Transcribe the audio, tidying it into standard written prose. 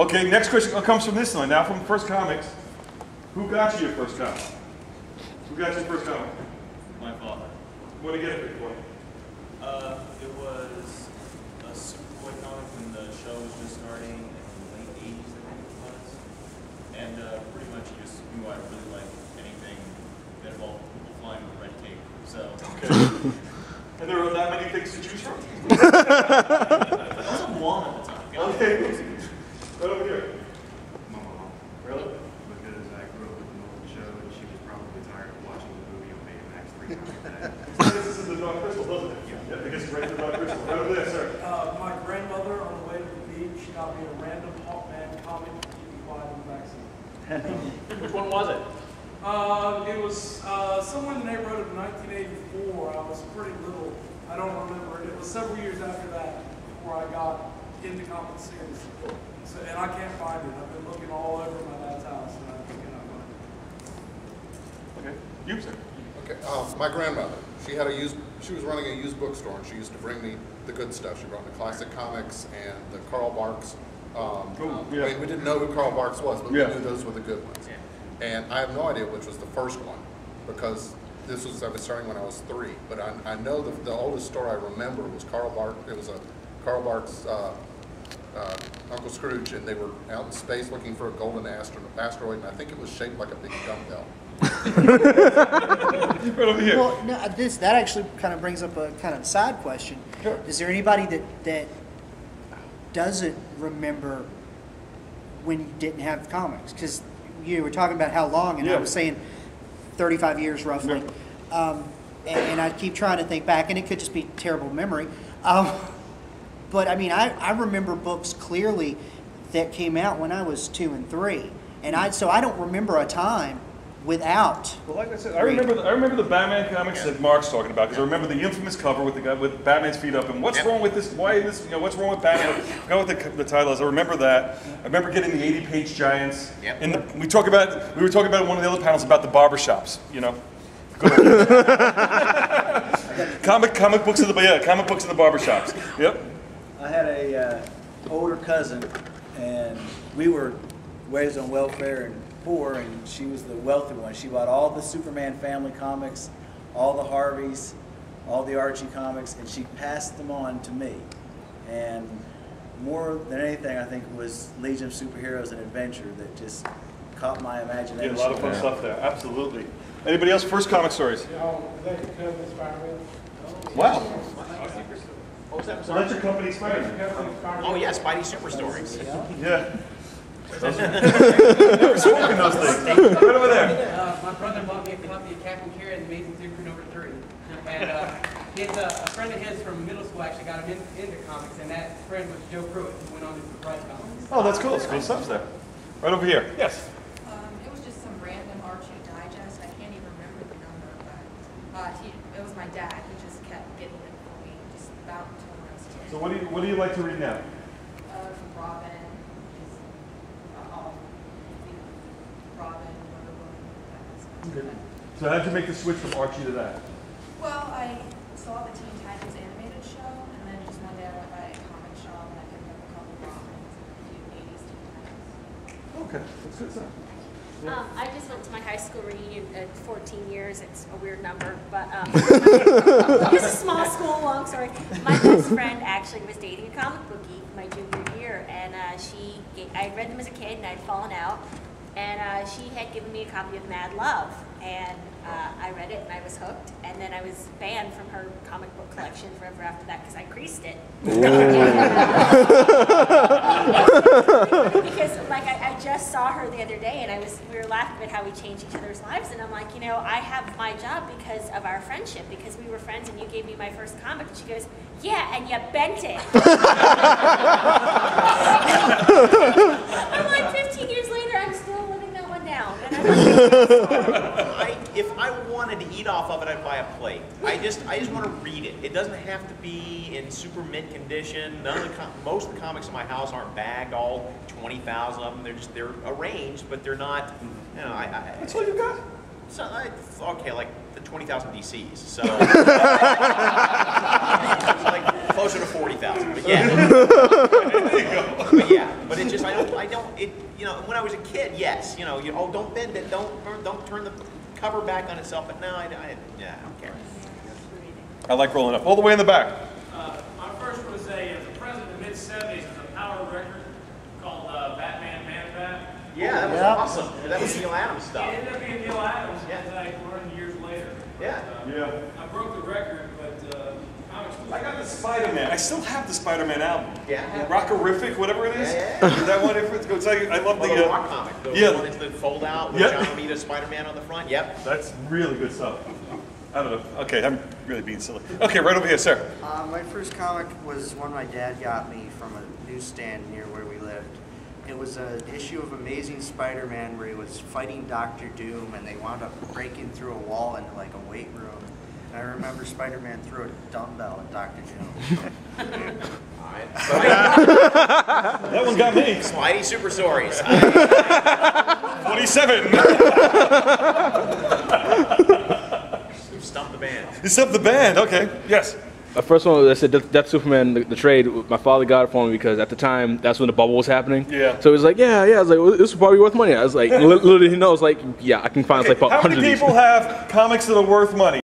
Okay, next question comes from this one. Now from First Comics. Who got you your first comic? Who got you your first comic? My father. What did you get it for? It was a Superboy comic when the show was just starting in the late 80s, I think it was. And pretty much he just knew I really liked anything that involved people flying with red tape. So. Okay. And there were that many things to choose from? It wasn't one at the time. Okay. Right over here. My mom. Really? Because I grew up with an old show and she was probably tired of watching the movie on Betamax 3 times a day. This is the Dark Crystal, doesn't it? Yeah, because it's right to the Dark Crystal. Right over there, sir. My grandmother, on the way to the beach, got me a random Hawkman comic to keep me quiet in the backseat. Which one was it? It was somewhere in the neighborhood of 1984. I was pretty little. I don't remember it. It was several years after that before I got into comic series. So, and I can't find it. I've been looking all over my dad's house, and I cannot find it. Okay. You, sir. Okay. My grandmother. She was running a used bookstore, and she used to bring me the good stuff. She brought me classic comics and the Karl Barks. Yeah. We didn't know who Karl Barks was, but Yeah. we knew those were the good ones. Yeah. And I have no idea which was the first one, because I was starting when I was 3. But I know the oldest story I remember was Karl Barks. It was a Karl Barks Uncle Scrooge, and they were out in space looking for a golden asteroid, and I think it was shaped like a big dumbbell. Right over here. Well, no, that actually kind of brings up a kind of side question. Sure. Is there anybody that doesn't remember when you didn't have comics? Because you were talking about how long, and I was saying 35 years roughly. Yeah. And I keep trying to think back, and it could just be terrible memory. But I mean, I remember books clearly that came out when I was 2 and 3, and so I don't remember a time without. Well, like I said, I remember the Batman comics that Mark's talking about, because I remember the infamous cover with the guy with Batman's feet up, and what's wrong with this? Why this? What's wrong with Batman? I forgot what the title is. I remember that. I remember getting the 80-page giants. Yep. We were talking about in one of the other panels about the barbershops. Comic books of the barbershops. Yep. I had a older cousin, and we were raised on welfare and poor, and she was the wealthy one. She bought all the Superman family comics, all the Harveys, all the Archie comics, and she passed them on to me. And more than anything, I think, was Legion of Superheroes and Adventure that just caught my imagination. Yeah, a lot of fun stuff there. Absolutely. Anybody else? First comic stories. Wow. What was that? So that's your company, Spider-Man. Oh yeah, Spidey Super Stories. Yeah. Never spoken those things. Right over there. My brother bought me a copy of Captain Carrot and Amazing Super number 3. And a friend of his from middle school actually got him into comics, and that friend was Joe Pruitt, who went on to Bright Comics. Oh, that's cool. It's cool stuff there. Right over here. Yes. It was just some random Archie digest. I can't even remember the number, but it was my dad who just kept getting it for me, just about until I was 10. So what do you like to read now? Robin, just all, Robin, Wonder Woman, that kind of stuff. Okay. So how did you make the switch from Archie to that? Well, I saw the Teen Titans animated show, and then just one day I went by a comic shop and I picked up a couple Robins and a few 80s Teen Titans. Okay, that's good stuff. I just went to my high school reunion at 14 years. It's a weird number, but it's a small school, long story. My best friend actually was dating a comic book geek my junior year, and I had read them as a kid, and I'd fallen out, and she had given me a copy of Mad Love, and I read it, and I was hooked, and then I was banned from her comic book collection forever after that because I creased it. Because I just saw her the other day, and we were laughing at how we changed each other's lives, and I'm like, I have my job because of our friendship, because we were friends, and you gave me my first comic, and she goes, yeah, and you bent it. I'm like, 15 years later, I'm still living that one down. And If I wanted to eat off of it, I'd buy a plate. I just want to read it. It doesn't have to be in super mint condition. Most of the comics in my house aren't bagged, all 20,000 of them. They're arranged, but they're not. That's all you got? So okay, like the 20,000 DCs. So it's like closer to 40,000. But yeah. There you go. But yeah, but it just, I don't, it, you know, when I was a kid, yes, you know, oh, don't bend it, don't turn the cover back on itself, but no, yeah, I don't care. I like rolling up. All the way in the back. My first was as a president in the mid-'70s, was a power record called Batman Man Bat. Yeah, that was awesome. That was Neil Adams stuff. It ended up being Neil Adams, as I learned years later. Yeah. I broke the record, but comics was... I got the Spider-Man. I still have the Spider-Man album. Yeah. Rockerific, whatever it is. Yeah. Is that one? It's like, I love the rock comic. The one that's the fold out with John Romita Spider-Man on the front. Yep. That's really good stuff. I don't know. Okay, I'm really being silly. Okay, right over here, sir. My first comic was one my dad got me from a newsstand near where we lived. It was an issue of Amazing Spider-Man where he was fighting Dr. Doom and they wound up breaking through a wall into like a weight room. And I remember Spider-Man threw a dumbbell at Dr. Doom. That one got me. Spidey Super Stories. 27. Stump the band. You stumped the band. Okay. Yes. The first one, I said Death Superman, the trade, my father got it for me because at the time, that's when the bubble was happening. Yeah. So he was like, yeah. I was like, well, this is probably worth money. I was like, little did he know, it's like, yeah, I can find like about 100 How many people have comics that are worth money?